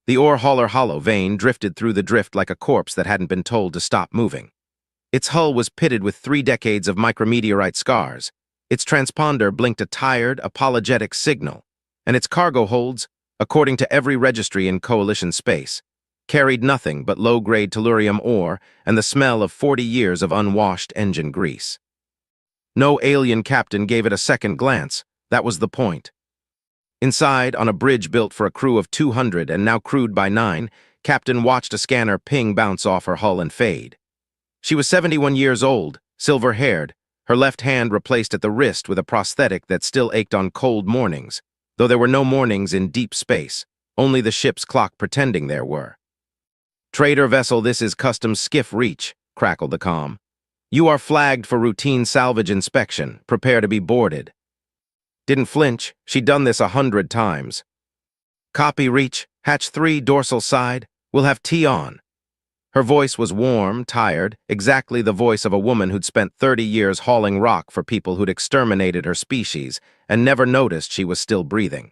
The ore hauler hollow vein drifted through the drift like a corpse that hadn't been told to stop moving. Its hull was pitted with 3 decades of micrometeorite scars. Its transponder blinked a tired, apologetic signal, and its cargo holds, according to every registry in Coalition space, carried nothing but low-grade tellurium ore and the smell of 40 years of unwashed engine grease. No alien captain gave it a second glance. That was the point. Inside, on a bridge built for a crew of 200 and now crewed by 9, Captain watched a scanner ping bounce off her hull and fade. She was 71 years old, silver-haired, her left hand replaced at the wrist with a prosthetic that still ached on cold mornings, though there were no mornings in deep space, only the ship's clock pretending there were. "Trader vessel, this is Customs Skiff Reach," crackled the comm. "You are flagged for routine salvage inspection. Prepare to be boarded." Didn't flinch. She'd done this 100 times. "Copy, Reach. Hatch 3, dorsal side. We'll have tea on." Her voice was warm, tired, exactly the voice of a woman who'd spent 30 years hauling rock for people who'd exterminated her species and never noticed she was still breathing.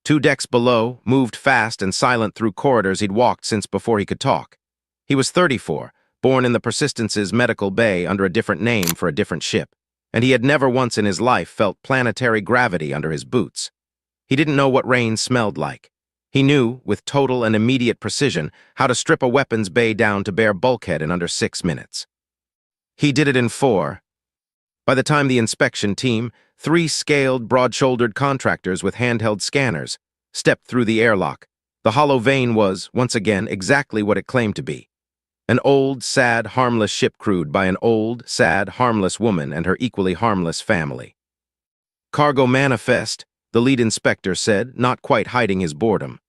2 decks below, moved fast and silent through corridors he'd walked since before he could talk. He was 34, born in the Persistence's medical bay under a different name for a different ship, and he had never once in his life felt planetary gravity under his boots. He didn't know what rain smelled like. He knew, with total and immediate precision, how to strip a weapons bay down to bare bulkhead in under 6 minutes. He did it in 4. By the time the inspection team, 3 scaled, broad-shouldered contractors with handheld scanners, stepped through the airlock, the hollow vein was, once again, exactly what it claimed to be. An old, sad, harmless ship crewed by an old, sad, harmless woman and her equally harmless family. "Cargo manifest," the lead inspector said, not quite hiding his boredom.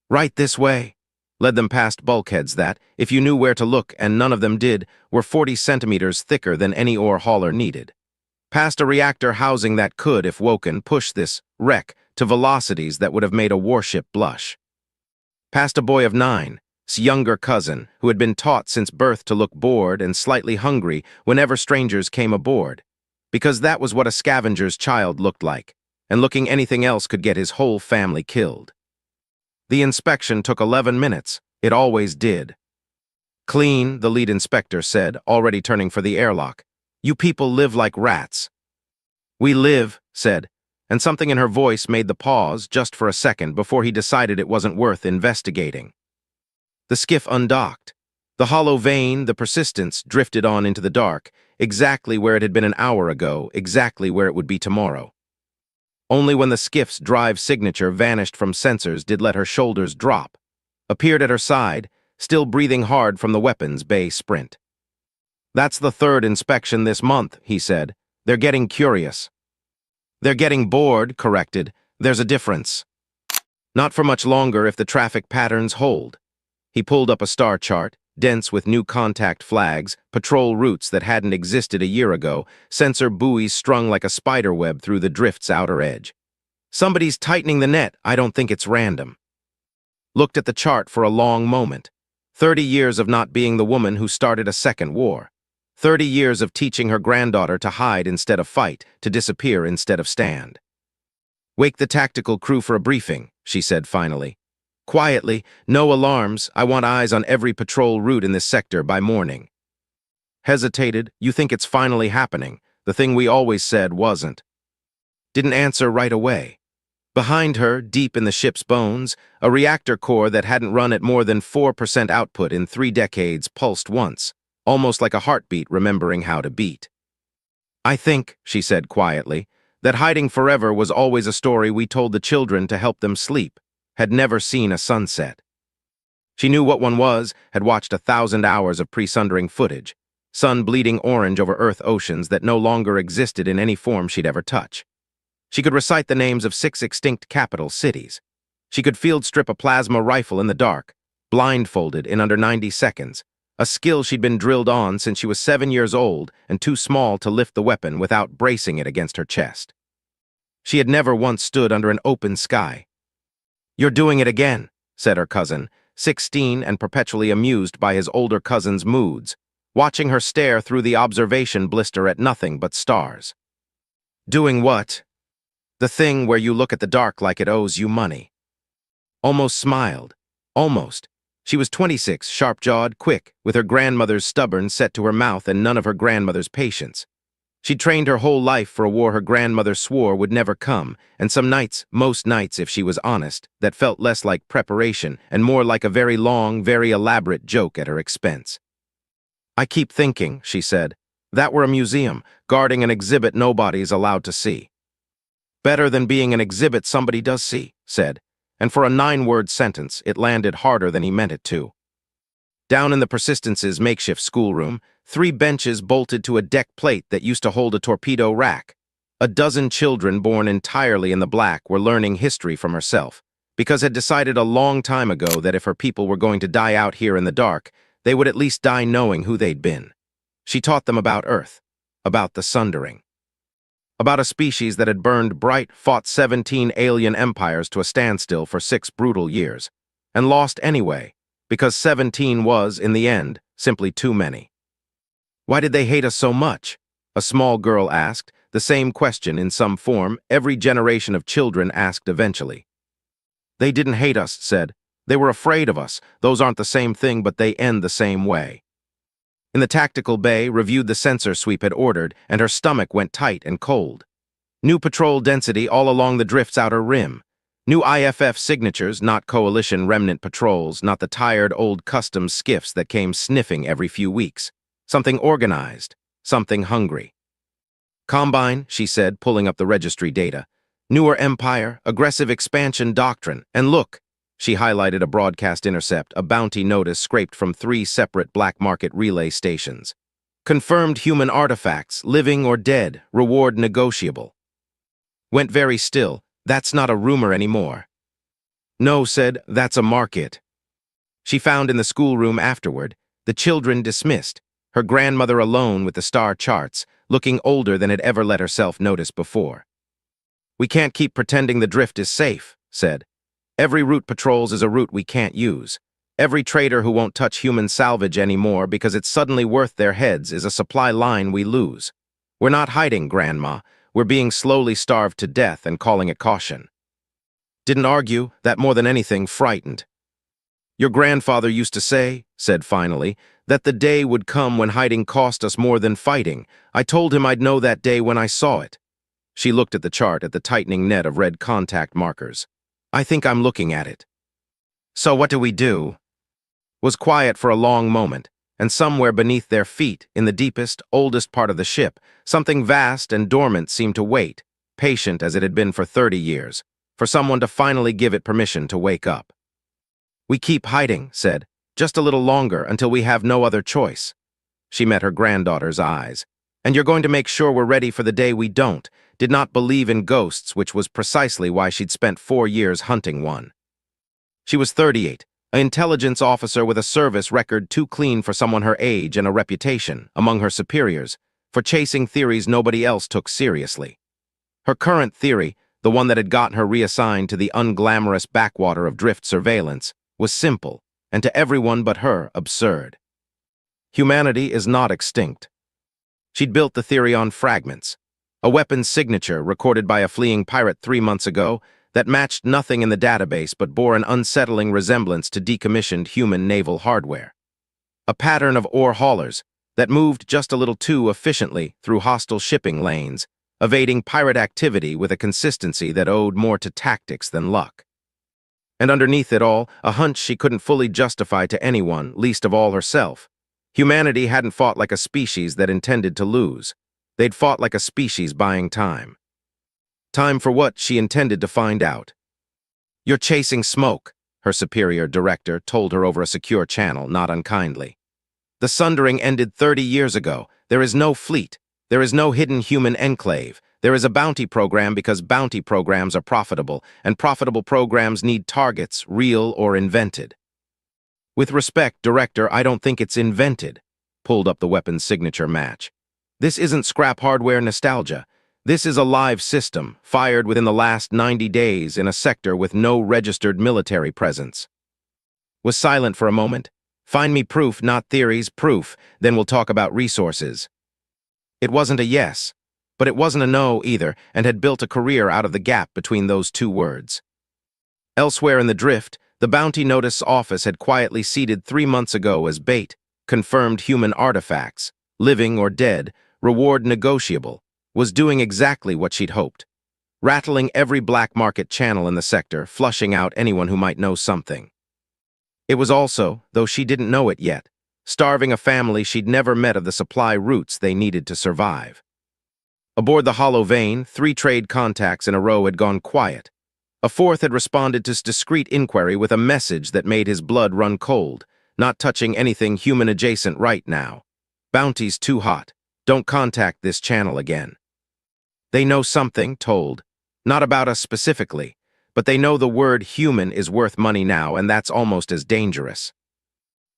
"Right this way." Led them past bulkheads that, if you knew where to look and none of them did, were 40 centimeters thicker than any ore hauler needed. Past a reactor housing that could, if woken, push this wreck to velocities that would have made a warship blush. Past a boy of 9, his younger cousin, who had been taught since birth to look bored and slightly hungry whenever strangers came aboard, because that was what a scavenger's child looked like, and looking anything else could get his whole family killed. The inspection took 11 minutes. It always did. "Clean," the lead inspector said, already turning for the airlock. "You people live like rats." "We live," said, and something in her voice made the pause just for a second before he decided it wasn't worth investigating. The skiff undocked. The hollow vein, the Persistence, drifted on into the dark, exactly where it had been an hour ago, exactly where it would be tomorrow. Only when the skiff's drive signature vanished from sensors did let her shoulders drop, appeared at her side, still breathing hard from the weapons bay sprint. "That's the 3rd inspection this month," he said. "They're getting curious." "They're getting bored," corrected. "There's a difference." "Not for much longer if the traffic patterns hold." He pulled up a star chart, dense with new contact flags, patrol routes that hadn't existed a year ago, sensor buoys strung like a spider web through the drift's outer edge. "Somebody's tightening the net. I don't think it's random." Looked at the chart for a long moment. 30 years of not being the woman who started a second war. 30 years of teaching her granddaughter to hide instead of fight, to disappear instead of stand. "Wake the tactical crew for a briefing," she said finally. "Quietly, no alarms. I want eyes on every patrol route in this sector by morning." Hesitated. "You think it's finally happening. The thing we always said wasn't." Didn't answer right away. Behind her, deep in the ship's bones, a reactor core that hadn't run at more than 4% output in 3 decades pulsed once, almost like a heartbeat remembering how to beat. "I think," she said quietly, "that hiding forever was always a story we told the children to help them sleep. Had never seen a sunset." She knew what one was, had watched 1,000 hours of pre-sundering footage, sun bleeding orange over Earth oceans that no longer existed in any form she'd ever touch. She could recite the names of 6 extinct capital cities. She could field strip a plasma rifle in the dark, blindfolded in under 90 seconds, a skill she'd been drilled on since she was 7 years old and too small to lift the weapon without bracing it against her chest. She had never once stood under an open sky. "You're doing it again," said her cousin, 16 and perpetually amused by his older cousin's moods, watching her stare through the observation blister at nothing but stars. "Doing what?" "The thing where you look at the dark like it owes you money." almost smiled. Almost. She was 26, sharp-jawed, quick, with her grandmother's stubborn set to her mouth and none of her grandmother's patience. She'd trained her whole life for a war her grandmother swore would never come, and some nights, most nights if she was honest, that felt less like preparation and more like a very long, very elaborate joke at her expense. "I keep thinking," she said, "that we're a museum, guarding an exhibit nobody's allowed to see." "Better than being an exhibit somebody does see," said, and for a 9-word sentence, it landed harder than he meant it to. Down in the Persistence's makeshift schoolroom, 3 benches bolted to a deck plate that used to hold a torpedo rack. A dozen children born entirely in the black were learning history from herself, because had decided a long time ago that if her people were going to die out here in the dark, they would at least die knowing who they'd been. She taught them about Earth, about the Sundering, about a species that had burned bright, fought 17 alien empires to a standstill for 6 brutal years, and lost anyway, because 17 was, in the end, simply too many. "Why did they hate us so much?" a small girl asked, the same question in some form every generation of children asked eventually. "They didn't hate us," said. "They were afraid of us. Those aren't the same thing, but they end the same way." In the tactical bay, reviewed the sensor sweep had ordered, and her stomach went tight and cold. New patrol density all along the drift's outer rim. New IFF signatures, not coalition remnant patrols, not the tired old customs skiffs that came sniffing every few weeks. Something organized, something hungry. "Combine," she said, pulling up the registry data. "Newer empire, aggressive expansion doctrine, and look," she highlighted a broadcast intercept, a bounty notice scraped from 3 separate black market relay stations. "Confirmed human artifacts, living or dead, reward negotiable." Went very still. "That's not a rumor anymore." "No," said, "that's a market." She found in the schoolroom afterward, the children dismissed, her grandmother alone with the star charts, looking older than had ever let herself notice before. "We can't keep pretending the drift is safe," said. "Every route patrols is a route we can't use. Every trader who won't touch human salvage anymore because it's suddenly worth their heads is a supply line we lose. We're not hiding, Grandma. We're being slowly starved to death and calling it caution." Didn't argue, that more than anything frightened. "Your grandfather used to say," said finally, "that the day would come when hiding cost us more than fighting. I told him I'd know that day when I saw it." She looked at the chart, at the tightening net of red contact markers. "I think I'm looking at it." "So what do we do?" Was quiet for a long moment, and somewhere beneath their feet, in the deepest, oldest part of the ship, something vast and dormant seemed to wait, patient as it had been for 30 years, for someone to finally give it permission to wake up. "We keep hiding," said, "just a little longer until we have no other choice." She met her granddaughter's eyes. "And you're going to make sure we're ready for the day we don't, did not believe in ghosts, which was precisely why she'd spent 4 years hunting one." She was 38, an intelligence officer with a service record too clean for someone her age and a reputation, among her superiors, for chasing theories nobody else took seriously. Her current theory, the one that had gotten her reassigned to the unglamorous backwater of drift surveillance, was simple, and to everyone but her, absurd. Humanity is not extinct. She'd built the theory on fragments, a weapon's signature recorded by a fleeing pirate 3 months ago that matched nothing in the database but bore an unsettling resemblance to decommissioned human naval hardware. A pattern of ore haulers that moved just a little too efficiently through hostile shipping lanes, evading pirate activity with a consistency that owed more to tactics than luck. And underneath it all, a hunch she couldn't fully justify to anyone, least of all herself. Humanity hadn't fought like a species that intended to lose. They'd fought like a species buying time. Time for what, she intended to find out. "You're chasing smoke," her superior director told her over a secure channel, not unkindly. "The Sundering ended 30 years ago. There is no fleet. There is no hidden human enclave. There is a bounty program because bounty programs are profitable, and profitable programs need targets, real or invented." "With respect, Director, I don't think it's invented," pulled up the weapon's signature match. "This isn't scrap hardware nostalgia. This is a live system, fired within the last 90 days in a sector with no registered military presence." Was silent for a moment. "Find me proof, not theories, proof, then we'll talk about resources." It wasn't a yes, but it wasn't a no either, and had built a career out of the gap between those 2 words. Elsewhere in the drift, the Bounty Notice office had quietly seeded 3 months ago as bait, confirmed human artifacts, living or dead, reward negotiable, was doing exactly what she'd hoped. Rattling every black market channel in the sector, flushing out anyone who might know something. It was also, though she didn't know it yet, starving a family she'd never met of the supply routes they needed to survive. Aboard the Hollow Vein, 3 trade contacts in a row had gone quiet. A fourth had responded to discreet inquiry with a message that made his blood run cold, not touching anything human-adjacent right now. Bounty's too hot. Don't contact this channel again. They know something, told. Not about us specifically, but they know the word human is worth money now, and that's almost as dangerous.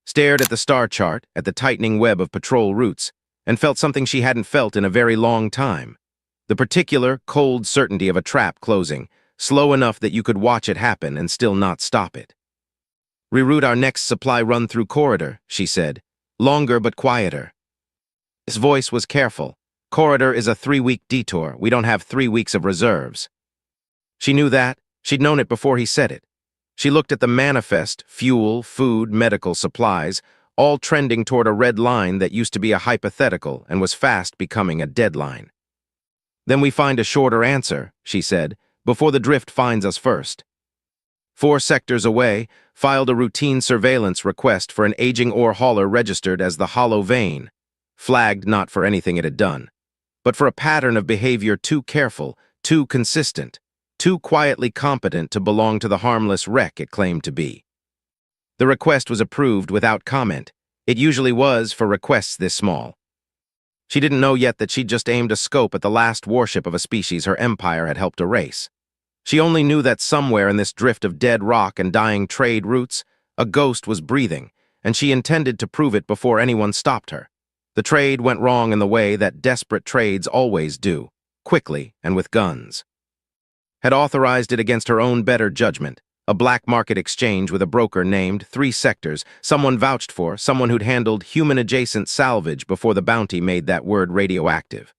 Stared at the star chart, at the tightening web of patrol routes, and felt something she hadn't felt in a very long time. The particular, cold certainty of a trap closing, slow enough that you could watch it happen and still not stop it. Reroute our next supply run-through corridor, she said. Longer but quieter. His voice was careful. Corridor is a 3-week detour. We don't have 3 weeks of reserves. She knew that. She'd known it before he said it. She looked at the manifest, fuel, food, medical supplies, all trending toward a red line that used to be a hypothetical and was fast becoming a deadline. Then we find a shorter answer, she said, before the drift finds us first. 4 sectors away, filed a routine surveillance request for an aging ore hauler registered as the Hollow Vein, flagged not for anything it had done, but for a pattern of behavior too careful, too consistent, too quietly competent to belong to the harmless wreck it claimed to be. The request was approved without comment. It usually was for requests this small. She didn't know yet that she'd just aimed a scope at the last warship of a species her empire had helped erase. She only knew that somewhere in this drift of dead rock and dying trade routes, a ghost was breathing, and she intended to prove it before anyone stopped her. The trade went wrong in the way that desperate trades always do, quickly and with guns. Had authorized it against her own better judgment, a black market exchange with a broker named 3 sectors, someone vouched for, someone who'd handled human-adjacent salvage before the Bounty made that word radioactive.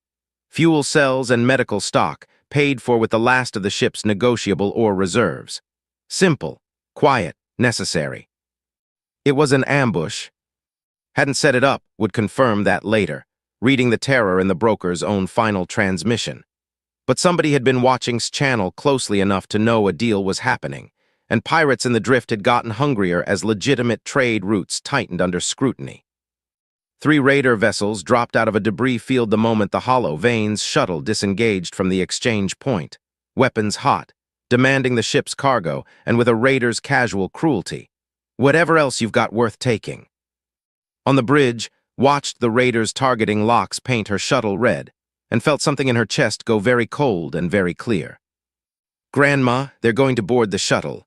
Fuel cells and medical stock, paid for with the last of the ship's negotiable ore reserves. Simple, quiet, necessary. It was an ambush. Hadn't set it up, would confirm that later, reading the terror in the broker's own final transmission. But somebody had been watching's channel closely enough to know a deal was happening, and pirates in the drift had gotten hungrier as legitimate trade routes tightened under scrutiny. 3 raider vessels dropped out of a debris field the moment the Hollow Veins shuttle disengaged from the exchange point, weapons hot, demanding the ship's cargo, and with a raider's casual cruelty. Whatever else you've got worth taking. On the bridge, watched the raiders targeting locks paint her shuttle red, and felt something in her chest go very cold and very clear. Grandma, they're going to board the shuttle.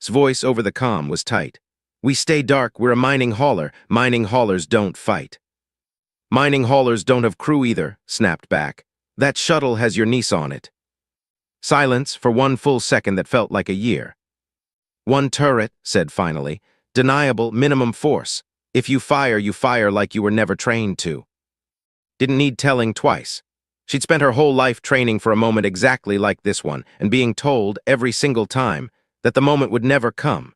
His voice over the comm was tight. We stay dark, we're a mining hauler. Mining haulers don't fight. Mining haulers don't have crew either, snapped back. That shuttle has your niece on it. Silence for 1 full second that felt like a year. 1 turret, said finally. Deniable, minimum force. If you fire like you were never trained to. Didn't need telling twice. She'd spent her whole life training for a moment exactly like this one, and being told, every single time, that the moment would never come.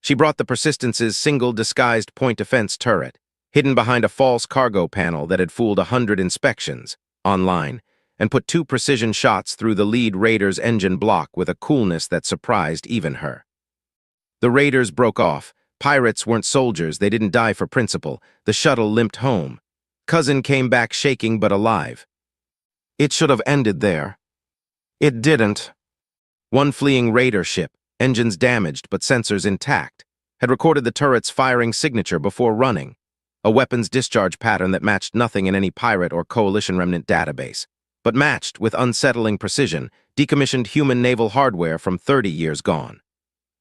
She brought the Persistence's single disguised point defense turret, hidden behind a false cargo panel that had fooled 100 inspections, online, and put 2 precision shots through the lead raider's engine block with a coolness that surprised even her. The raiders broke off. Pirates weren't soldiers, they didn't die for principle. The shuttle limped home. Cousin came back shaking but alive. It should have ended there. It didn't. 1 fleeing raider ship, engines damaged but sensors intact, had recorded the turret's firing signature before running, a weapons discharge pattern that matched nothing in any pirate or coalition remnant database, but matched, with unsettling precision, decommissioned human naval hardware from 30 years gone.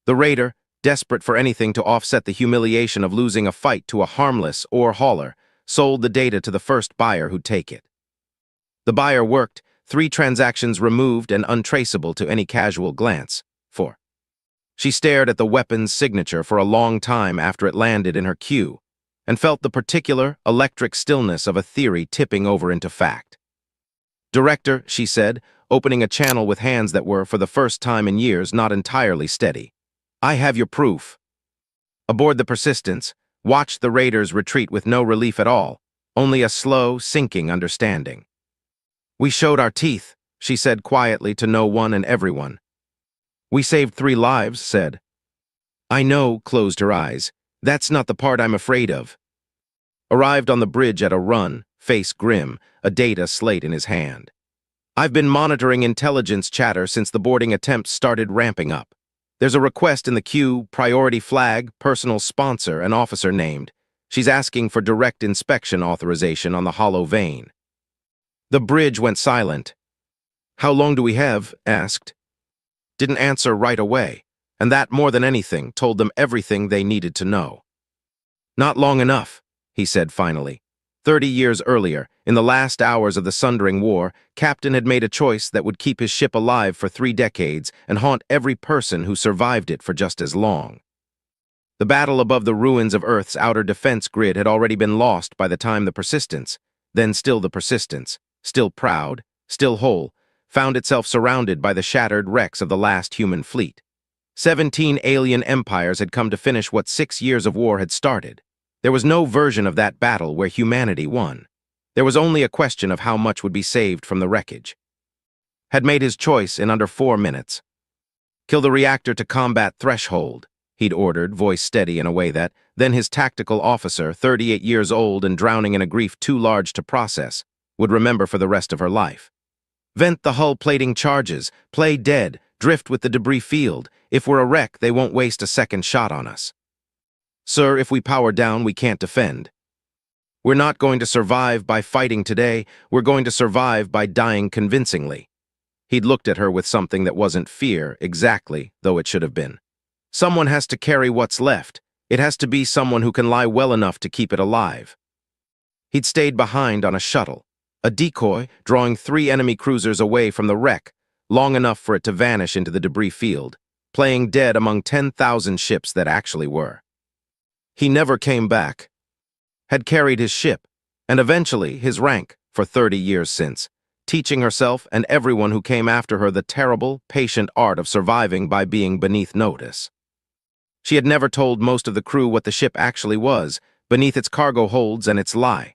The raider, desperate for anything to offset the humiliation of losing a fight to a harmless ore hauler, sold the data to the first buyer who'd take it. The buyer worked, 3 transactions removed and untraceable to any casual glance. 4. She stared at the weapon's signature for a long time after it landed in her queue, and felt the particular, electric stillness of a theory tipping over into fact. "Director," she said, opening a channel with hands that were, for the first time in years, not entirely steady. "I have your proof." Aboard the Persistence, watched the raiders retreat with no relief at all, only a slow, sinking understanding. "We showed our teeth," she said quietly to no one and everyone. "We saved 3 lives," said. "I know," closed her eyes. "That's not the part I'm afraid of." Arrived on the bridge at a run, face grim, a data slate in his hand. "I've been monitoring intelligence chatter since the boarding attempts started ramping up. There's a request in the queue, priority flag, personal sponsor, an officer named. She's asking for direct inspection authorization on the hollow vein." The bridge went silent. "How long do we have?" asked. Didn't answer right away, and that, more than anything, told them everything they needed to know. "Not long enough," he said finally. 30 years earlier, in the last hours of the Sundering War, Captain had made a choice that would keep his ship alive for 3 decades and haunt every person who survived it for just as long. The battle above the ruins of Earth's outer defense grid had already been lost by the time the Persistence, then still the Persistence, still proud, still whole, found itself surrounded by the shattered wrecks of the last human fleet. 17 alien empires had come to finish what 6 years of war had started. There was no version of that battle where humanity won. There was only a question of how much would be saved from the wreckage. Had made his choice in under 4 minutes. "Kill the reactor to combat threshold," he'd ordered, voice steady in a way that, then his tactical officer, 38 years old and drowning in a grief too large to process, would remember for the rest of her life. "Vent the hull plating charges, play dead, drift with the debris field. If we're a wreck, they won't waste a second shot on us. Sir, if we power down, we can't defend. We're not going to survive by fighting today, we're going to survive by dying convincingly." He'd looked at her with something that wasn't fear, exactly, though it should have been. Someone has to carry what's left. It has to be someone who can lie well enough to keep it alive. He'd stayed behind on a shuttle, a decoy, drawing 3 enemy cruisers away from the wreck, long enough for it to vanish into the debris field, playing dead among 10,000 ships that actually were. He never came back. Had carried his ship, and eventually his rank, for 30 years since, teaching herself and everyone who came after her the terrible, patient art of surviving by being beneath notice. She had never told most of the crew what the ship actually was, beneath its cargo holds and its lie.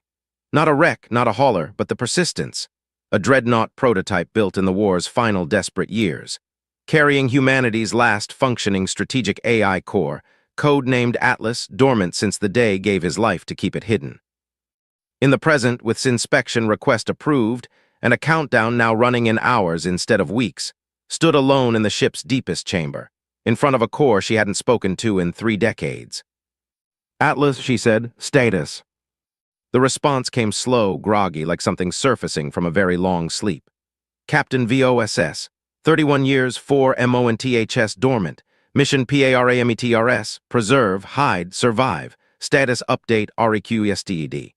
Not a wreck, not a hauler, but the Persistence, a dreadnought prototype built in the war's final desperate years, carrying humanity's last functioning strategic AI core, code-named Atlas, dormant since the day gave his life to keep it hidden. In the present, with inspection request approved, and a countdown now running in hours instead of weeks, stood alone in the ship's deepest chamber, in front of a core she hadn't spoken to in 3 decades. "Atlas," she said, "status." The response came slow, groggy, like something surfacing from a very long sleep. "Captain VOSS, 31 years, 4 MONTHS dormant. Mission PARAMETRS, preserve, hide, survive. Status update REQSTED.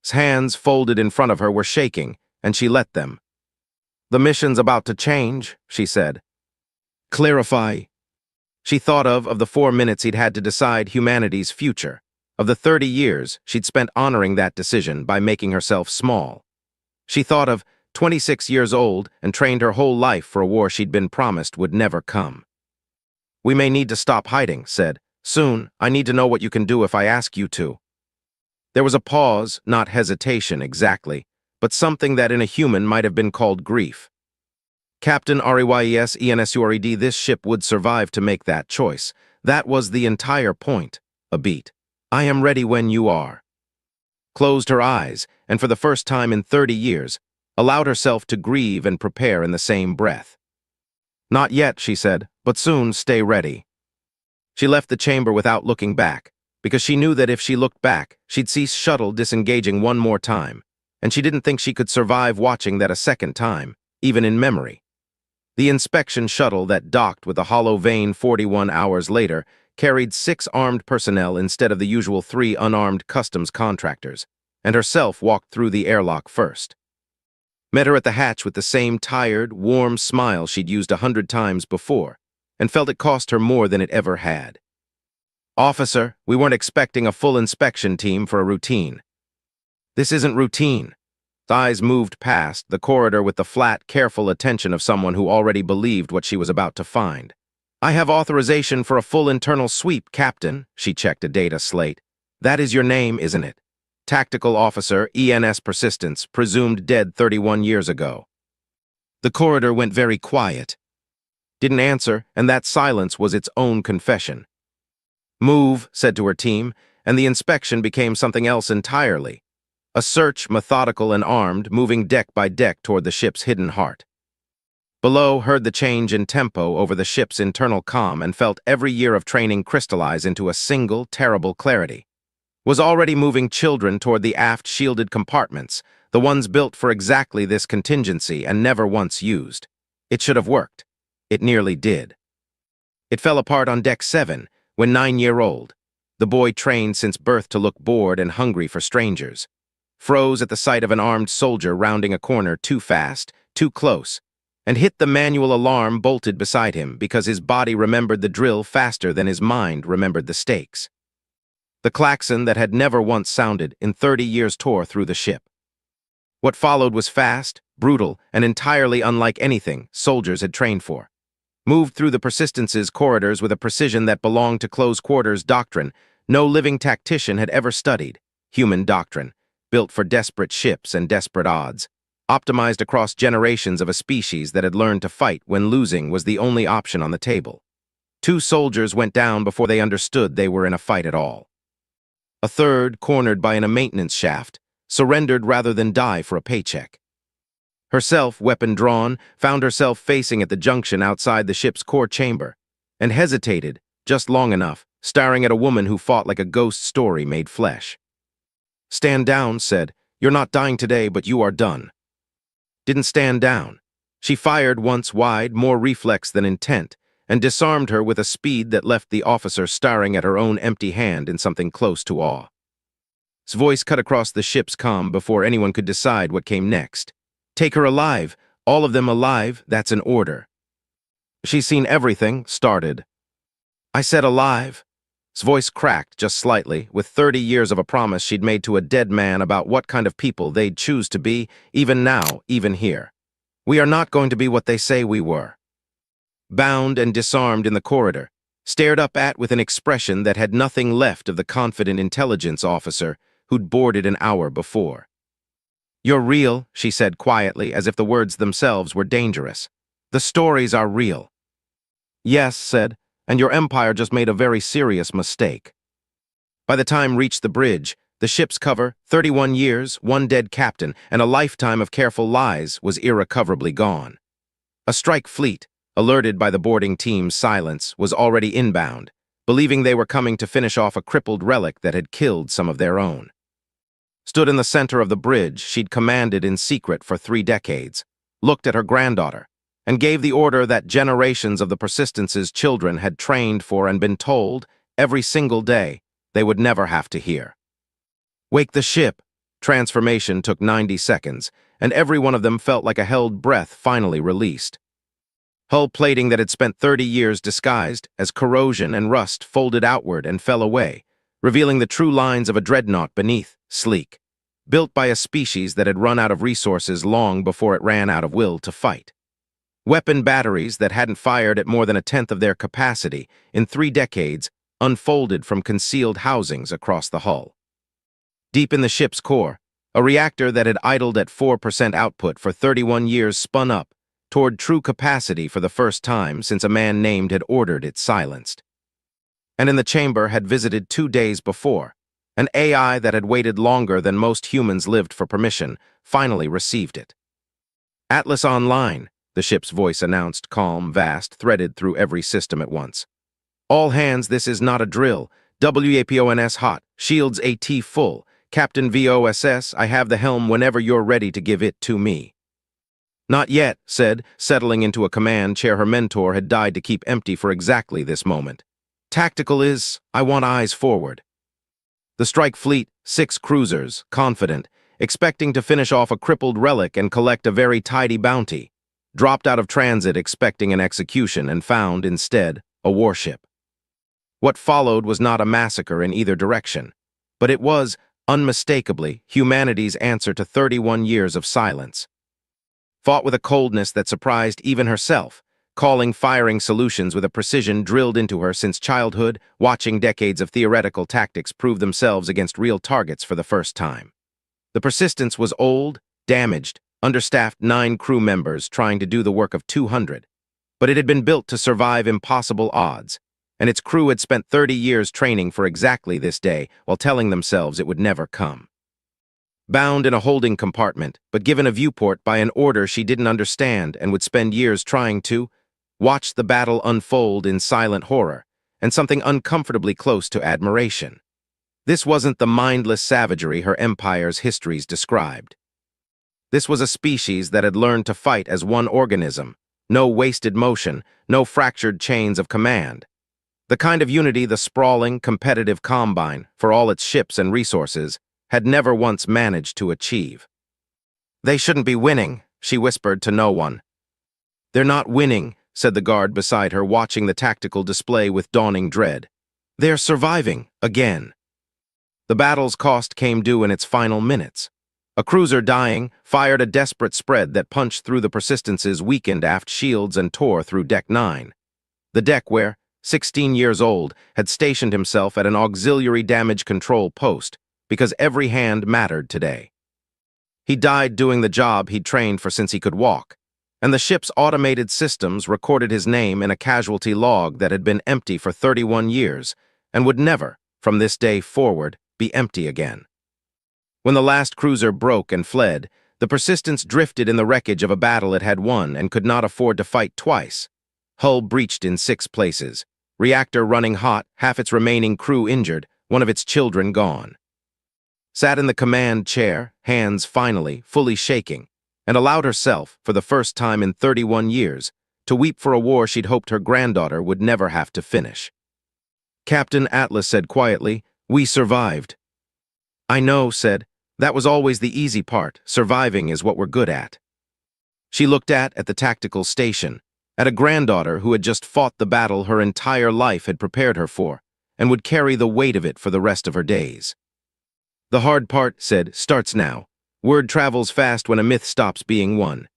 His hands, folded in front of her, were shaking, and she let them. "The mission's about to change," she said. "Clarify." She thought of the 4 minutes he'd had to decide humanity's future, of the 30 years she'd spent honoring that decision by making herself small. She thought of 26 years old and trained her whole life for a war she'd been promised would never come. "We may need to stop hiding," said. "Soon, I need to know what you can do if I ask you to." There was a pause, not hesitation exactly, but something that in a human might have been called grief. "Captain REYES ENSURED, this ship would survive to make that choice. That was the entire point." A beat. "I am ready when you are." Closed her eyes, and for the first time in 30 years, allowed herself to grieve and prepare in the same breath. "Not yet," she said, "but soon, stay ready." She left the chamber without looking back, because she knew that if she looked back, she'd see shuttle disengaging one more time, and she didn't think she could survive watching that a second time, even in memory. The inspection shuttle that docked with the hollow vein 41 hours later carried 6 armed personnel instead of the usual 3 unarmed customs contractors, and herself walked through the airlock first. Met her at the hatch with the same tired, warm smile she'd used 100 times before, and felt it cost her more than it ever had. "Officer, we weren't expecting a full inspection team for a routine." "This isn't routine." Eyes moved past the corridor with the flat, careful attention of someone who already believed what she was about to find. "I have authorization for a full internal sweep, Captain," she checked a data slate. "That is your name, isn't it? Tactical Officer, ENS Persistence, presumed dead 31 years ago." The corridor went very quiet. Didn't answer, and that silence was its own confession. "Move," said to her team, and the inspection became something else entirely. A search, methodical and armed, moving deck by deck toward the ship's hidden heart. Below, heard the change in tempo over the ship's internal comm and felt every year of training crystallize into a single, terrible clarity. Was already moving children toward the aft shielded compartments, the ones built for exactly this contingency and never once used. It should have worked. It nearly did. It fell apart on Deck 7, when 9-year-old. The boy trained since birth to look bored and hungry for strangers. Froze at the sight of an armed soldier rounding a corner too fast, too close, and hit the manual alarm bolted beside him because his body remembered the drill faster than his mind remembered the stakes. The klaxon that had never once sounded in 30 years tore through the ship. What followed was fast, brutal, and entirely unlike anything soldiers had trained for. Moved through the Persistence's corridors with a precision that belonged to close-quarters doctrine no living tactician had ever studied. Human doctrine, built for desperate ships and desperate odds, optimized across generations of a species that had learned to fight when losing was the only option on the table. 2 soldiers went down before they understood they were in a fight at all. A third, cornered by a maintenance shaft, surrendered rather than die for a paycheck. Herself, weapon drawn, found herself facing at the junction outside the ship's core chamber, and hesitated, just long enough, staring at a woman who fought like a ghost story made flesh. "Stand down," said. "You're not dying today, but you are done." Didn't stand down. She fired once wide, more reflex than intent, and disarmed her with a speed that left the officer staring at her own empty hand in something close to awe. His voice cut across the ship's comm before anyone could decide what came next. "Take her alive. All of them alive. That's an order." "She's seen everything," started. "I said alive." His voice cracked just slightly, with 30 years of a promise she'd made to a dead man about what kind of people they'd choose to be, even now, even here. "We are not going to be what they say we were." Bound and disarmed in the corridor, stared up at with an expression that had nothing left of the confident intelligence officer who'd boarded an hour before. "You're real," she said quietly, as if the words themselves were dangerous. "The stories are real." "Yes," said, "and your empire just made a very serious mistake." By the time reached the bridge, the ship's cover, 31 years, 1 dead captain, and a lifetime of careful lies was irrecoverably gone. A strike fleet, alerted by the boarding team's silence, was already inbound, believing they were coming to finish off a crippled relic that had killed some of their own. Stood in the center of the bridge she'd commanded in secret for 3 decades, looked at her granddaughter, and gave the order that generations of the Persistence's children had trained for and been told, every single day, they would never have to hear. "Wake the ship." Transformation took 90 seconds, and every one of them felt like a held breath finally released. Hull plating that had spent 30 years disguised as corrosion and rust folded outward and fell away, revealing the true lines of a dreadnought beneath, sleek, built by a species that had run out of resources long before it ran out of will to fight. Weapon batteries that hadn't fired at more than 1/10 of their capacity in 3 decades unfolded from concealed housings across the hull. Deep in the ship's core, a reactor that had idled at 4% output for 31 years spun up toward true capacity for the first time since a man named had ordered it silenced. And in the chamber had visited 2 days before, an AI that had waited longer than most humans lived for permission finally received it. "Atlas Online," the ship's voice announced, calm, vast, threaded through every system at once. "All hands, this is not a drill. WAPONS hot, shields AT full. Captain VOSS, I have the helm whenever you're ready to give it to me." "Not yet," said, settling into a command chair her mentor had died to keep empty for exactly this moment. "Tactical is, I want eyes forward." The strike fleet, 6 cruisers, confident, expecting to finish off a crippled relic and collect a very tidy bounty, dropped out of transit expecting an execution and found, instead, a warship. What followed was not a massacre in either direction, but it was unmistakably humanity's answer to 31 years of silence. Fought with a coldness that surprised even herself, calling firing solutions with a precision drilled into her since childhood, watching decades of theoretical tactics prove themselves against real targets for the first time. The Persistence was old, damaged, understaffed 9 crew members trying to do the work of 200. But it had been built to survive impossible odds, and its crew had spent 30 years training for exactly this day while telling themselves it would never come. Bound in a holding compartment, but given a viewport by an order she didn't understand and would spend years trying to, watch the battle unfold in silent horror, and something uncomfortably close to admiration. This wasn't the mindless savagery her empire's histories described. This was a species that had learned to fight as one organism, no wasted motion, no fractured chains of command. The kind of unity the sprawling, competitive Combine, for all its ships and resources, had never once managed to achieve. "They shouldn't be winning," she whispered to no one. "They're not winning," said the guard beside her, watching the tactical display with dawning dread. "They're surviving, again." The battle's cost came due in its final minutes. A cruiser dying fired a desperate spread that punched through the Persistence's weakened aft shields and tore through Deck 9. The deck where, 16 years old, had stationed himself at an auxiliary damage control post, because every hand mattered today. He died doing the job he'd trained for since he could walk, and the ship's automated systems recorded his name in a casualty log that had been empty for 31 years and would never, from this day forward, be empty again. When the last cruiser broke and fled, the Persistence drifted in the wreckage of a battle it had won and could not afford to fight twice. Hull breached in 6 places, reactor running hot, half its remaining crew injured, one of its children gone. Sat in the command chair, hands finally, fully shaking, and allowed herself, for the first time in 31 years, to weep for a war she'd hoped her granddaughter would never have to finish. Captain Atlas said quietly, "We survived." "I know," said, "that was always the easy part. Surviving is what we're good at." She looked at the tactical station, at a granddaughter who had just fought the battle her entire life had prepared her for, and would carry the weight of it for the rest of her days. "The hard part," said, "starts now. Word travels fast when a myth stops being one."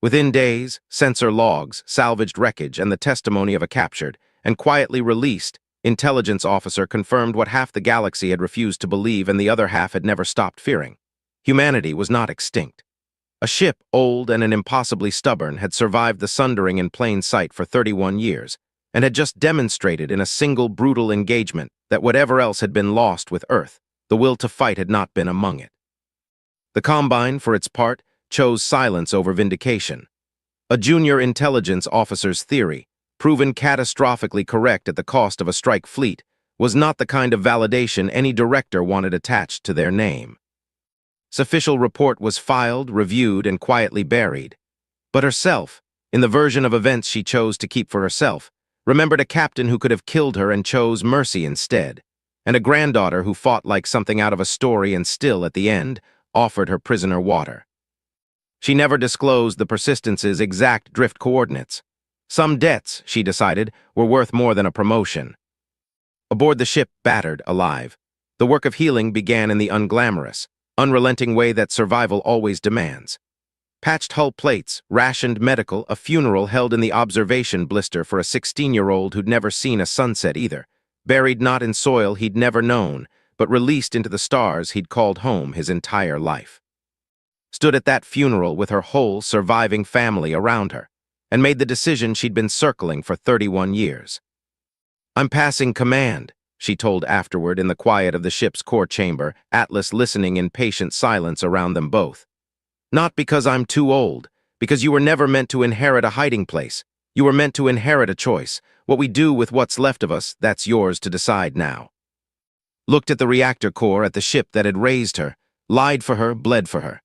Within days, sensor logs, salvaged wreckage, and the testimony of a captured and quietly released intelligence officer confirmed what half the galaxy had refused to believe and the other half had never stopped fearing. Humanity was not extinct. A ship, old and impossibly stubborn, had survived the sundering in plain sight for 31 years, and had just demonstrated in a single brutal engagement that whatever else had been lost with Earth, the will to fight had not been among it. The Combine, for its part, chose silence over vindication. A junior intelligence officer's theory, proven catastrophically correct at the cost of a strike fleet, was not the kind of validation any director wanted attached to their name. Official report was filed, reviewed, and quietly buried. But herself, in the version of events she chose to keep for herself, remembered a captain who could have killed her and chose mercy instead, and a granddaughter who fought like something out of a story and still, at the end, offered her prisoner water. She never disclosed the Persistence's exact drift coordinates. Some debts, she decided, were worth more than a promotion. Aboard the ship, battered, alive, the work of healing began in the unglamorous, unrelenting way that survival always demands. Patched hull plates, rationed medical, a funeral held in the observation blister for a 16-year-old who'd never seen a sunset either, buried not in soil he'd never known, but released into the stars he'd called home his entire life. Stood at that funeral with her whole surviving family around her, and made the decision she'd been circling for 31 years. "I'm passing command," she told afterward in the quiet of the ship's core chamber, Atlas listening in patient silence around them both. "Not because I'm too old, because you were never meant to inherit a hiding place. You were meant to inherit a choice. What we do with what's left of us, that's yours to decide now." Looked at the reactor core, at the ship that had raised her, lied for her, bled for her.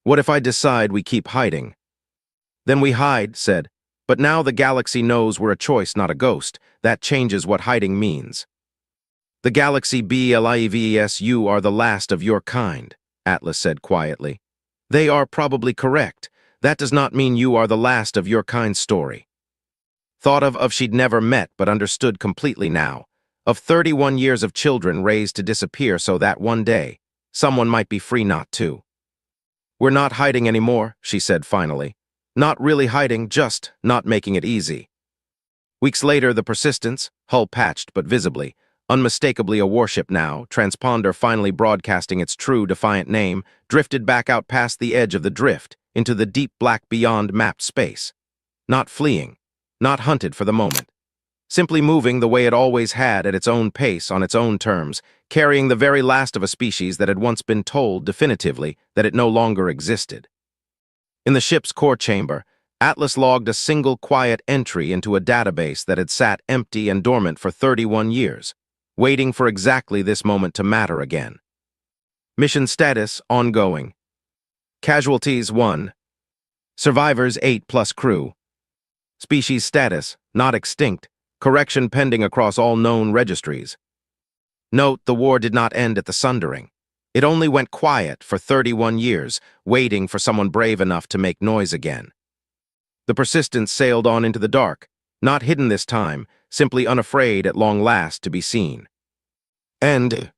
"What if I decide we keep hiding?" "Then we hide," said. "But now the galaxy knows we're a choice, not a ghost. That changes what hiding means." "The galaxy believes you are the last of your kind," Atlas said quietly. "They are probably correct. That does not mean you are the last of your kind story." Thought of she'd never met but understood completely now. of 31 years of children raised to disappear so that one day, someone might be free not to. "We're not hiding anymore," she said finally. "Not really hiding, just not making it easy." Weeks later, the Persistence, hull patched but visibly, unmistakably a warship now, transponder finally broadcasting its true defiant name, drifted back out past the edge of the drift, into the deep black beyond mapped space. Not fleeing, not hunted for the moment. Simply moving the way it always had at its own pace on its own terms, carrying the very last of a species that had once been told definitively that it no longer existed. In the ship's core chamber, Atlas logged a single quiet entry into a database that had sat empty and dormant for 31 years, waiting for exactly this moment to matter again. Mission status ongoing. Casualties 1. Survivors 8 plus crew. Species status not extinct. Correction pending across all known registries. Note, the war did not end at the sundering. It only went quiet for 31 years, waiting for someone brave enough to make noise again. The Persistence sailed on into the dark, not hidden this time, simply unafraid at long last to be seen. End.